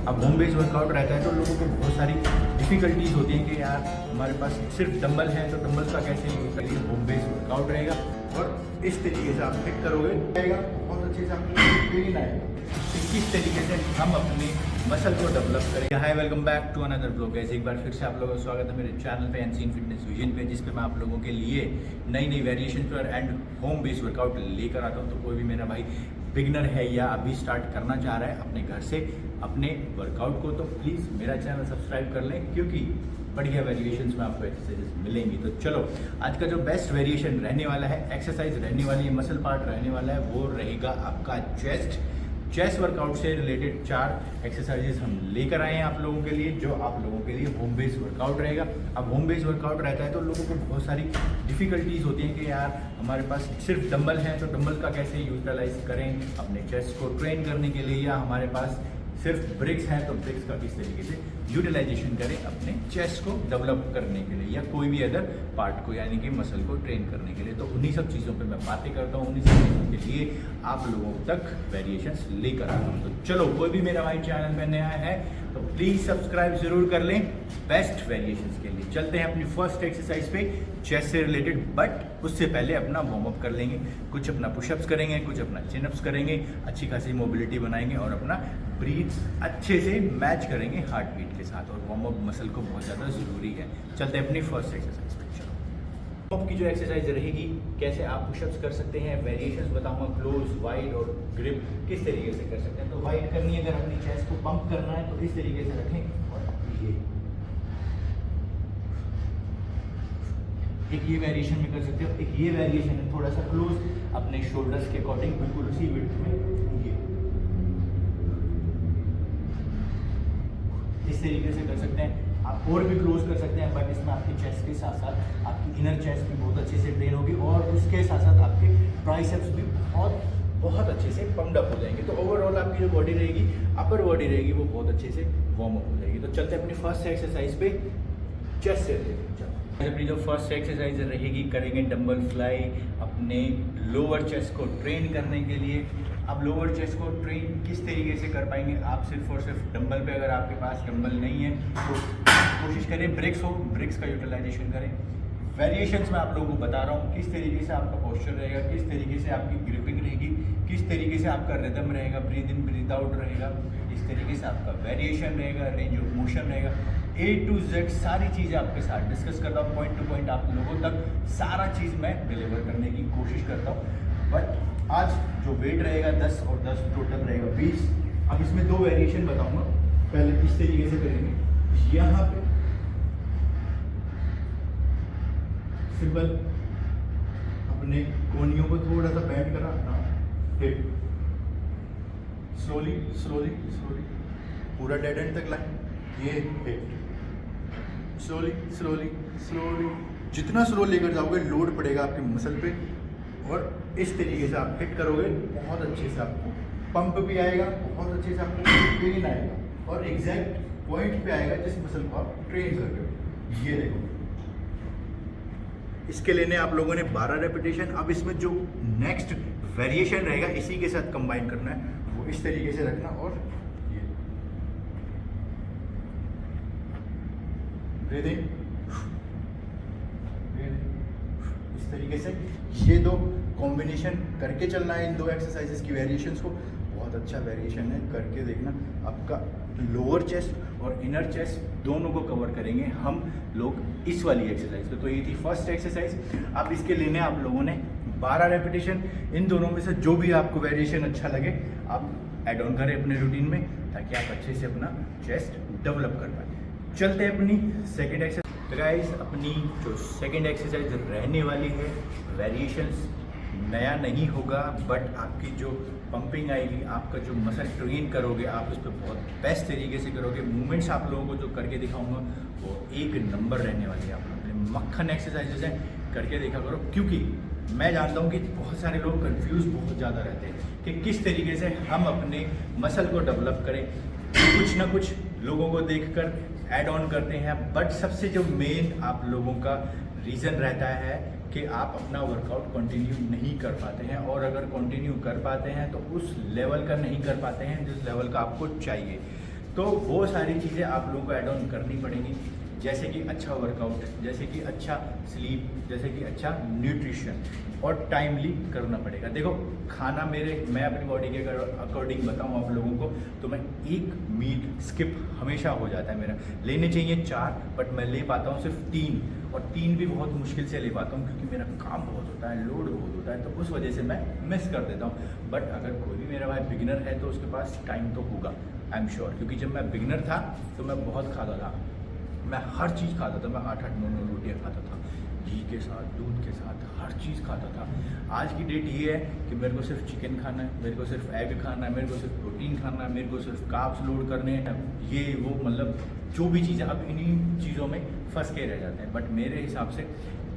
अब home based workout रहता है तो लोगों को बहुत सारी डिफ़िकल्टीज होती हैं कि यार हमारे पास सिर्फ डंबल है तो डंबल का कैसे यूज़ करिए। होम बेस्ड वर्कआउट रहेगा और इस तरीके से आप फिट करोगे रहेगा, बहुत अच्छे से आपको पेन आएगा। किस तरीके से हम अपने मसल को डेवलप करें। Hi, welcome back to another blog. Guys, एक बार फिर से आप लोगों का स्वागत है मेरे चैनल पे अनसीन फिटनेस विजन पे, जिस पे मैं आप लोगों के लिए नई नई वेरिएशन पर एंड होम बेस्ड वर्कआउट लेकर आता हूँ। तो कोई भी मेरा भाई बिगनर है या अभी स्टार्ट करना चाह रहा है अपने घर से अपने वर्कआउट को, तो प्लीज़ मेरा चैनल सब्सक्राइब कर लें, क्योंकि बढ़िया वेरिएशंस में आपको एक्सरसाइजेस मिलेंगी। तो चलो, आज का जो बेस्ट वेरिएशन रहने वाला है, एक्सरसाइज रहने वाली है, मसल पार्ट रहने वाला है, वो रहेगा आपका चेस्ट वर्कआउट से रिलेटेड 4 एक्सरसाइजेस हम लेकर आए हैं आप लोगों के लिए, जो आप लोगों के लिए होम बेस्ड वर्कआउट रहेगा। अब होम बेस्ड वर्कआउट रहता है तो लोगों को बहुत सारी डिफ़िकल्टीज होती हैं कि यार हमारे पास सिर्फ डंबल है तो डंबल का कैसे यूटिलाइज करें अपने चेस्ट को ट्रेन करने के लिए, या हमारे पास सिर्फ ब्रिक्स हैं तो ब्रिक्स का किस तरीके से यूटिलाइजेशन करें अपने चेस्ट को डेवलप करने के लिए, या कोई भी अदर पार्ट को यानी कि मसल को ट्रेन करने के लिए। तो उन्हीं सब चीज़ों पे मैं बातें करता हूँ, उन्हीं सब चीज़ों के लिए आप लोगों तक वेरिएशंस लेकर आता हूँ। तो चलो, कोई भी मेरा भाई चैनल में नया है तो प्लीज़ सब्सक्राइब जरूर कर लें बेस्ट वेरिएशंस के लिए। चलते हैं अपनी फर्स्ट एक्सरसाइज पे, चेस्ट से रिलेटेड, बट उससे पहले अपना वार्म अप कर लेंगे। कुछ अपना पुशअप्स करेंगे, कुछ अपना चिनअप्स करेंगे, अच्छी खासी मोबिलिटी बनाएंगे और अपना ब्रीथ अच्छे से मैच करेंगे हार्ट बीट के साथ। और वार्म अप मसल को बहुत ज़्यादा ज़रूरी है। चलते हैं अपनी फर्स्ट एक्सरसाइज पे। चलो, वार्म अप की जो एक्सरसाइज रहेगी, कैसे आप पुशअप्स कर सकते हैं, वेरिएशंस बताऊंगा, क्लोज, वाइड और ग्रिप किस तरीके से कर सकते हैं। तो वाइड करनी है, अगर अपनी चेस्ट को पंप करना है तो इस तरीके से रखें और ये वेरिएशन में कर सकते हो। एक ये वेरिएशन है थोड़ा सा क्लोज अपने शोल्डर्स के अकॉर्डिंग, बिल्कुल उसी विड्थ में ये इस तरीके से कर सकते हैं। आप और भी क्लोज कर सकते हैं, बट इसमें आपकी चेस्ट के साथ साथ आपकी इनर चेस्ट भी बहुत अच्छे से ट्रेन होगी और उसके साथ साथ आपके ट्राइसेप्स भी बहुत अच्छे से पम्प्ड अप हो जाएंगे। तो ओवरऑल आपकी जो बॉडी रहेगी, अपर बॉडी रहेगी, वो बहुत अच्छे से वार्म अप हो जाएगी। तो चलते हैं अपनी फर्स्ट एक्सरसाइज पे, चेस्ट से रिलेटेड। अपनी जो फर्स्ट एक्सरसाइज रहेगी, करेंगे डंबल फ्लाई अपने लोअर चेस्ट को ट्रेन करने के लिए। अब लोअर चेस्ट को ट्रेन किस तरीके से कर पाएंगे आप, सिर्फ और सिर्फ डंबल पे। अगर आपके पास डंबल नहीं है तो कोशिश करें ब्रिक्स हो, ब्रिक्स का यूटिलाइजेशन करें। वेरिएशंस में आप लोगों को बता रहा हूँ किस तरीके से आपका पोस्चर रहेगा, किस तरीके से आपकी ग्रिपिंग रहेगी, किस तरीके से आपका रिदम रहेगा, ब्रीद इन ब्रीद आउट रहेगा, इस तरीके से आपका वेरिएशन रहेगा, रेंज ऑफ मोशन रहेगा। A to Z सारी चीज़ें आपके साथ डिस्कस करता हूँ, पॉइंट टू पॉइंट आप लोगों तक सारा चीज़ मैं डिलीवर करने की कोशिश करता हूँ। बट आज जो वेट रहेगा 10 और 10 टोटल रहेगा 20। अब इसमें 2 वेरिएशन बताऊंगा। पहले इस तरीके से करेंगे, यहाँ पे सिंपल अपने कोनियों को थोड़ा सा बेंड करा, हिप स्लोली स्लोली स्लोली पूरा डेड एंड तक लाएं, ये हिप स्लोली स्लोली स्लोली, जितना स्लो लेकर जाओगे लोड पड़ेगा आपके मसल पे, और इस तरीके से आप हिट करोगे, बहुत अच्छे से आपको पंप भी आएगा, बहुत अच्छे से आपको पेन आएगा और एग्जैक्ट पॉइंट पे आएगा जिस मसल को आप ट्रेन कर रहे हो। ये देखो, इसके लेने आप लोगों ने 12 रेपिटेशन। अब इसमें जो नेक्स्ट वेरिएशन रहेगा इसी के साथ कंबाइन करना है, वो इस तरीके से रखना और ब्रीदिंग इस तरीके से ये 2 कॉम्बिनेशन करके चलना है इन 2 एक्सरसाइजेस की वेरिएशंस को। बहुत अच्छा वेरिएशन है, करके देखना। आपका लोअर चेस्ट और इनर चेस्ट दोनों को कवर करेंगे हम लोग इस वाली एक्सरसाइज को। तो ये थी फर्स्ट एक्सरसाइज। अब इसके लेने आप लोगों ने 12 रेपिटेशन। इन दोनों में से जो भी आपको वेरिएशन अच्छा लगे आप ऐड ऑन करें अपने रूटीन में, ताकि आप अच्छे से अपना चेस्ट डेवलप कर पाए। चलते हैं अपनी सेकेंड एक्सरसाइज। गाइस, अपनी जो सेकेंड एक्सरसाइज रहने वाली है, वेरिएशंस नया नहीं होगा, बट आपकी जो पंपिंग आएगी, आपका जो मसल ट्रेन करोगे आप उस पर बहुत बेस्ट तरीके से करोगे। मूवमेंट्स आप लोगों को जो करके दिखाऊंगा वो एक नंबर रहने वाली है। आप लोगों ने मक्खन एक्सरसाइजेज हैं, करके देखा करो, क्योंकि मैं जानता हूँ कि बहुत सारे लोग कंफ्यूज बहुत ज़्यादा रहते हैं कि किस तरीके से हम अपने मसल को डेवलप करें। कुछ ना कुछ लोगों को देखकर ऐड ऑन करते हैं, बट सबसे जो मेन आप लोगों का रीज़न रहता है कि आप अपना वर्कआउट कंटिन्यू नहीं कर पाते हैं, और अगर कंटिन्यू कर पाते हैं तो उस लेवल का नहीं कर पाते हैं जिस लेवल का आपको चाहिए। तो वो सारी चीज़ें आप लोगों को ऐड ऑन करनी पड़ेंगी, जैसे कि अच्छा वर्कआउट, जैसे कि अच्छा स्लीप, जैसे कि अच्छा न्यूट्रिशन, और टाइमली करना पड़ेगा। देखो खाना मैं अपनी बॉडी के अकॉर्डिंग बताऊँ आप लोगों को, तो मैं एक मील स्किप हमेशा हो जाता है मेरा। लेने चाहिए 4, बट मैं ले पाता हूँ सिर्फ 3, और 3 भी बहुत मुश्किल से ले पाता हूँ क्योंकि मेरा काम बहुत होता है, लोड बहुत होता है, तो उस वजह से मैं मिस कर देता हूँ। बट अगर कोई भी मेरा भाई बिगिनर है तो उसके पास टाइम तो होगा, आई एम श्योर, क्योंकि जब मैं बिगिनर था तो मैं बहुत खाता था, मैं हर चीज़ खाता था। मैं 8-8, 9-9 रोटियाँ खाता था, घी के साथ, दूध के साथ, हर चीज़ खाता था। आज की डेट ये है कि मेरे को सिर्फ चिकन खाना है, मेरे को सिर्फ एग खाना है, मेरे को सिर्फ प्रोटीन खाना है, मेरे को सिर्फ कार्ब्स लोड करने हैं, ये वो, मतलब जो भी चीज़ें, अब इन्हीं चीज़ों में फंस के रह जाते हैं। बट मेरे हिसाब से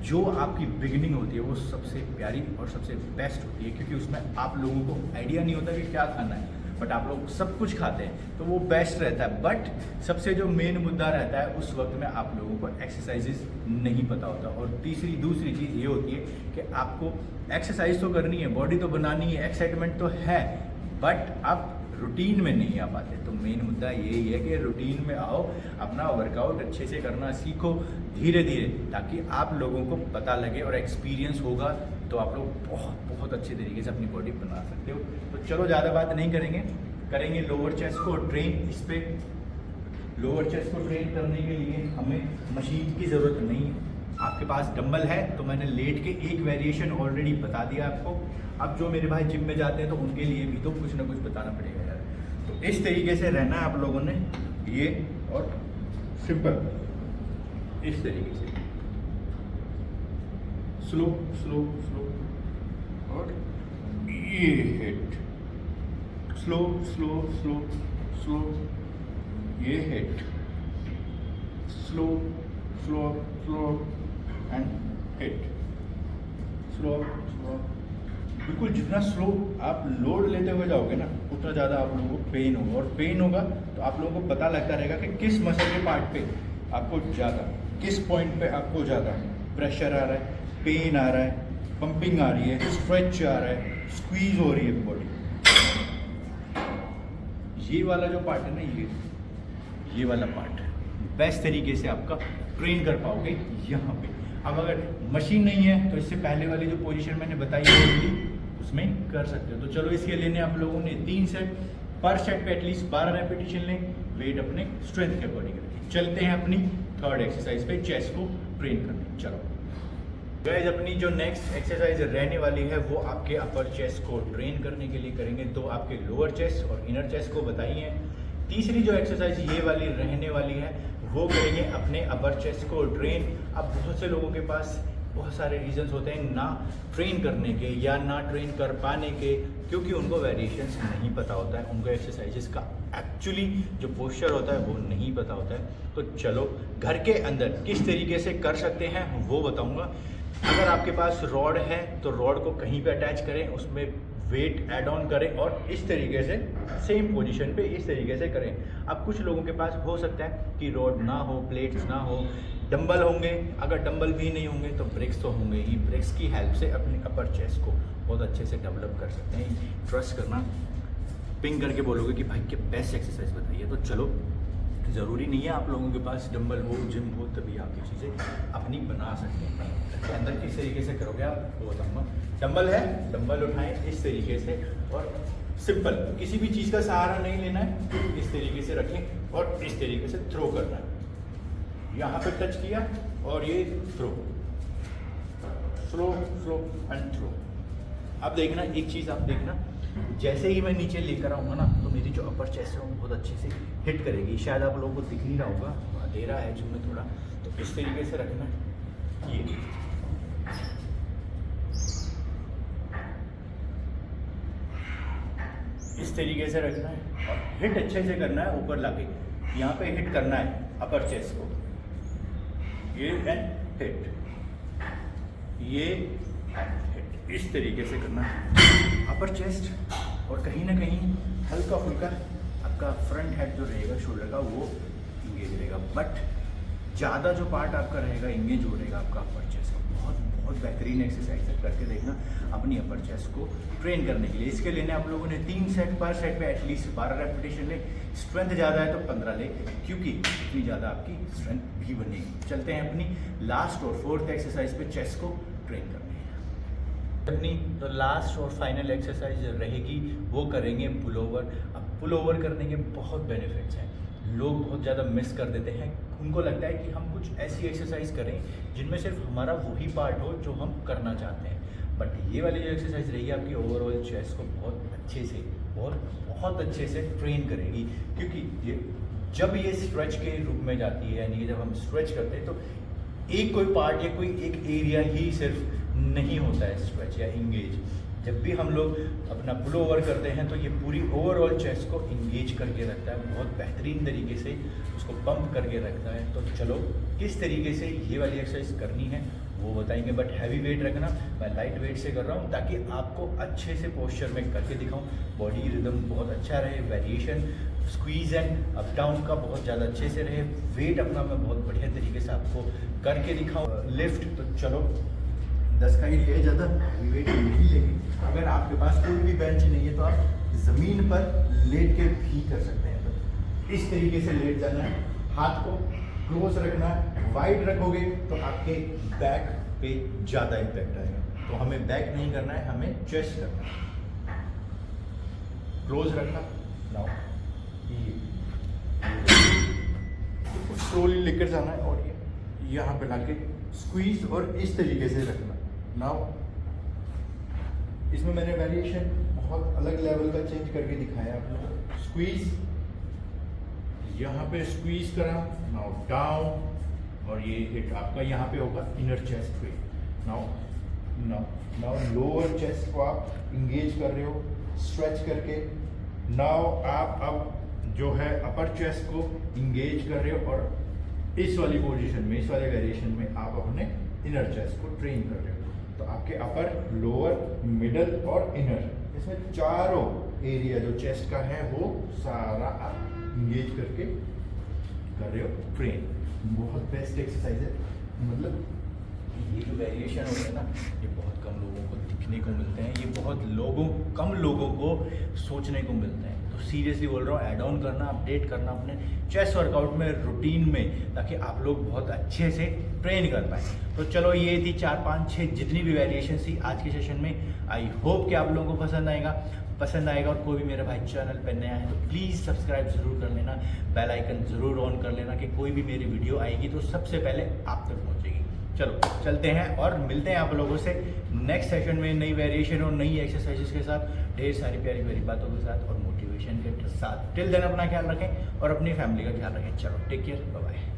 जो आपकी बिगिनिंग होती है वो सबसे प्यारी और सबसे बेस्ट होती है, क्योंकि उसमें आप लोगों को आइडिया नहीं होता कि क्या खाना है, बट आप लोग सब कुछ खाते हैं, तो वो बेस्ट रहता है। बट सबसे जो मेन मुद्दा रहता है उस वक्त में आप लोगों को एक्सरसाइजेज नहीं पता होता। और दूसरी चीज़ ये होती है कि आपको एक्सरसाइज तो करनी है, बॉडी तो बनानी है, एक्साइटमेंट तो है, बट आप रूटीन में नहीं आ पाते। तो मेन मुद्दा यही है कि रूटीन में आओ, अपना वर्कआउट अच्छे से करना सीखो धीरे धीरे, ताकि आप लोगों को पता लगे और एक्सपीरियंस होगा तो आप लोग बहुत बहुत अच्छे तरीके से अपनी बॉडी बना सकते हो। तो चलो ज़्यादा बात नहीं करेंगे लोअर चेस्ट को ट्रेन। इस पे लोअर चेस्ट को ट्रेन करने के लिए हमें मशीन की ज़रूरत नहीं है। आपके पास डंबल है तो मैंने लेट के एक वेरिएशन ऑलरेडी बता दिया आपको। अब जो मेरे भाई जिम में जाते हैं तो उनके लिए भी तो कुछ ना कुछ बताना पड़ेगा यार। तो इस तरीके से रहना है आप लोगों ने, ये, और सिंपल इस तरीके से, स्लो स्लो स्लो, और ये hit, slow slow slow slow, ये hit, slow slow slow and hit, slow slow. बिल्कुल जितना स्लो आप लोड लेते हुए जाओगे ना, उतना ज़्यादा आप लोगों को पेन होगा, और पेन होगा तो आप लोगों को पता लगता रहेगा कि किस मसल के पार्ट पे आपको ज़्यादा, किस पॉइंट पे आपको ज़्यादा प्रेशर आ रहा है, पेन आ रहा है, पंपिंग आ रही है, स्ट्रेच आ रहा है, स्क्वीज हो रही है बॉडी। ये वाला जो पार्ट है ना, ये वाला पार्ट बेस्ट तरीके से आपका ट्रेन कर पाओगे यहाँ पे। अब अगर मशीन नहीं है तो इससे पहले वाली जो पोजीशन मैंने बताई है उसमें कर सकते हो। तो चलो इसके लेने आप लोगों ने 3 सेट, पर सेट पे एटलीस्ट 12 रेपिटेशन लें, वेट अपने स्ट्रेंथ के अकॉर्डिंग रखें। चलते हैं अपनी थर्ड एक्सरसाइज पे, चेस्ट को ट्रेन करने। चलो गाइस, अपनी जो नेक्स्ट एक्सरसाइज रहने वाली है वो आपके अपर चेस्ट को ट्रेन करने के लिए करेंगे। तो आपके लोअर चेस्ट और इनर चेस्ट को बताई है। तीसरी जो एक्सरसाइज ये वाली रहने वाली है वो करेंगे अपने अपर चेस्ट को ट्रेन। अब बहुत से लोगों के पास बहुत सारे रीजंस होते हैं ना ट्रेन करने के या ना ट्रेन कर पाने के, क्योंकि उनको वेरिएशंस नहीं पता होता है, उनको एक्सरसाइजेस का एक्चुअली जो पोस्चर होता है वो नहीं पता होता है। तो चलो घर के अंदर किस तरीके से कर सकते हैं वो बताऊंगा। अगर आपके पास रॉड है तो रॉड को कहीं पे अटैच करें, उसमें वेट ऐड ऑन करें और इस तरीके से सेम पोजीशन पे इस तरीके से करें। अब कुछ लोगों के पास हो सकता है कि रॉड ना हो, प्लेट्स ना हो, डंबल होंगे। अगर डंबल भी नहीं होंगे तो ब्रिक्स तो होंगे ही। ब्रिक्स की हेल्प से अपने अपर चेस्ट को बहुत अच्छे से डेवलप कर सकते हैं। ट्रस्ट करना, पिंग करके बोलोगे कि भाई के बेस्ट एक्सरसाइज बताइए। तो चलो, ज़रूरी नहीं है आप लोगों के पास डंबल हो, जिम हो, तभी आप ये चीज़ें अपनी बना सकते हैं। घर के अंदर किस तरीके से करोगे आप वो बताऊँगा। डंबल है, डंबल उठाएं इस तरीके से और सिंपल, किसी भी चीज़ का सहारा नहीं लेना है, इस तरीके से रखें और इस तरीके से थ्रो करना है। यहाँ पे टच किया और ये throw, slow slow and throw. अब देखना एक चीज़, आप देखना जैसे ही मैं नीचे लेकर आऊँगा ना तो मेरी जो अपर चेस्ट है वो बहुत अच्छे से हिट करेगी। शायद आप लोगों को दिख नहीं रहा होगा, अंधेरा है जिम में थोड़ा, तो इस तरीके से रखना ये। इस तरीके से रखना है और हिट अच्छे से करना है, ऊपर लाके यहाँ पे हिट करना है अपर चेस्ट को, ये एंड हिट, ये एंड हिट, इस तरीके से करना है अपर चेस्ट। और कहीं ना कहीं हल्का फुल्का आपका फ्रंट हेड जो रहेगा शोल्डर का वो इंगेज रहेगा, बट ज़्यादा जो पार्ट आपका रहेगा इंगेज हो रहेगा आपका अपर चेस्ट का। बहुत बहुत बेहतरीन एक्सरसाइज है, करके देखना अपनी अपर चेस्ट को ट्रेन करने के लिए। इसके लेने आप लोगों ने 3 सेट, पर सेट पे एटलीस्ट 12 रेपिटेशन ले। स्ट्रेंथ ज़्यादा है तो 15 ले, क्योंकि इतनी ज़्यादा आपकी स्ट्रेंथ भी बनेगी। चलते हैं अपनी लास्ट और 4th एक्सरसाइज पे चेस्ट को ट्रेन करने हैं। अपनी तो लास्ट और फाइनल एक्सरसाइज रहेगी, वो करेंगे पुल ओवर। अब पुल ओवर करने के बहुत बेनिफिट्स हैं, लोग बहुत ज़्यादा मिस कर देते हैं। उनको लगता है कि हम कुछ ऐसी एक्सरसाइज करें जिनमें सिर्फ हमारा वही पार्ट हो जो हम करना चाहते हैं, बट ये वाली जो एक्सरसाइज रहेगी आपकी ओवरऑल चेस्ट को बहुत अच्छे से, बहुत अच्छे से ट्रेन करेगी। क्योंकि ये जब ये स्ट्रेच के रूप में जाती है, यानी कि जब हम स्ट्रेच करते हैं तो एक कोई पार्ट या कोई एक एरिया ही सिर्फ नहीं होता है स्ट्रेच या इंगेज। जब भी हम लोग अपना पुल ओवर करते हैं तो ये पूरी ओवरऑल चेस्ट को इंगेज करके रखता है, बहुत बेहतरीन तरीके से उसको पंप करके रखता है। तो चलो किस तरीके से ये वाली एक्सरसाइज करनी है वो बताएंगे, बट हैवी वेट रखना। मैं लाइट वेट से कर रहा हूँ ताकि आपको अच्छे से पोस्चर में करके दिखाऊँ, बॉडी रिदम बहुत अच्छा रहे, variation squeeze and up down का बहुत ज़्यादा अच्छे से रहे, वेट अपना मैं बहुत बढ़िया तरीके से आपको करके दिखाऊँ। लिफ्ट तो चलो 10 का ही लिया, ज़्यादा हैवी वेट नहीं लेंगे। अगर आपके पास कोई भी बेंच नहीं है तो आप ज़मीन पर लेट के भी कर सकते हैं। तो इस तरीके से लेट जाना है, हाथ को क्लोज रखना है। वाइड रखोगे तो आपके बैक पे ज़्यादा इम्पैक्ट आएगा, तो हमें बैक नहीं करना है, हमें चेस्ट करना है। क्लोज रखना, नाउ स्लोली लेकर जाना है और ये यहाँ पे लाके स्क्वीज और इस तरीके से रखना। नाउ इसमें मैंने वेरिएशन बहुत अलग लेवल का चेंज करके दिखाया आप लोगों को। स्क्वीज, यहाँ पे स्क्वीज करा, नाउ डाउन, और ये हिट आपका यहाँ पे होगा इनर चेस्ट पे। नाउ लोअर चेस्ट को आप इंगेज कर रहे हो स्ट्रेच करके। नाउ आप अब जो है अपर चेस्ट को इंगेज कर रहे हो और इस वाली पोजीशन में, इस वाले वेरिएशन में आप अपने इनर चेस्ट को ट्रेन कर रहे हो। तो आपके अपर, लोअर, मिडल और इनर, इसमें चारों एरिया जो चेस्ट का है वो सारा आप इंगेज करके कर रहे हो ट्रेन। बहुत बेस्ट एक्सरसाइज है। मतलब ये जो वेरिएशन होते हैं ना, ये बहुत कम लोगों को दिखने को मिलते हैं, ये बहुत कम लोगों को सोचने को मिलते हैं। तो सीरियसली बोल रहा हूँ, ऐड ऑन करना, अपडेट करना अपने चेस्ट वर्कआउट में, रूटीन में, ताकि आप लोग बहुत अच्छे से ट्रेन कर पाएँ। तो चलो ये थी 4, 5, 6 जितनी भी वेरिएशन थी आज के सेशन में। आई होप कि आप लोगों को पसंद आएगा। और कोई भी मेरा भाई चैनल पर नया है तो प्लीज़ सब्सक्राइब ज़रूर कर लेना, बेल आइकन ज़रूर ऑन कर लेना कि कोई भी मेरी वीडियो आएगी तो सबसे पहले आप तक पहुँचेगी। चलो चलते हैं और मिलते हैं आप लोगों से नेक्स्ट सेशन में, नई वेरिएशन और नई एक्सरसाइजेस के साथ, ढेर सारी प्यारी प्यारी बातों के साथ और मोटिवेशन के साथ। टिल देन अपना ख्याल रखें और अपनी फैमिली का ख्याल रखें। चलो टेक केयर, बाय बाय।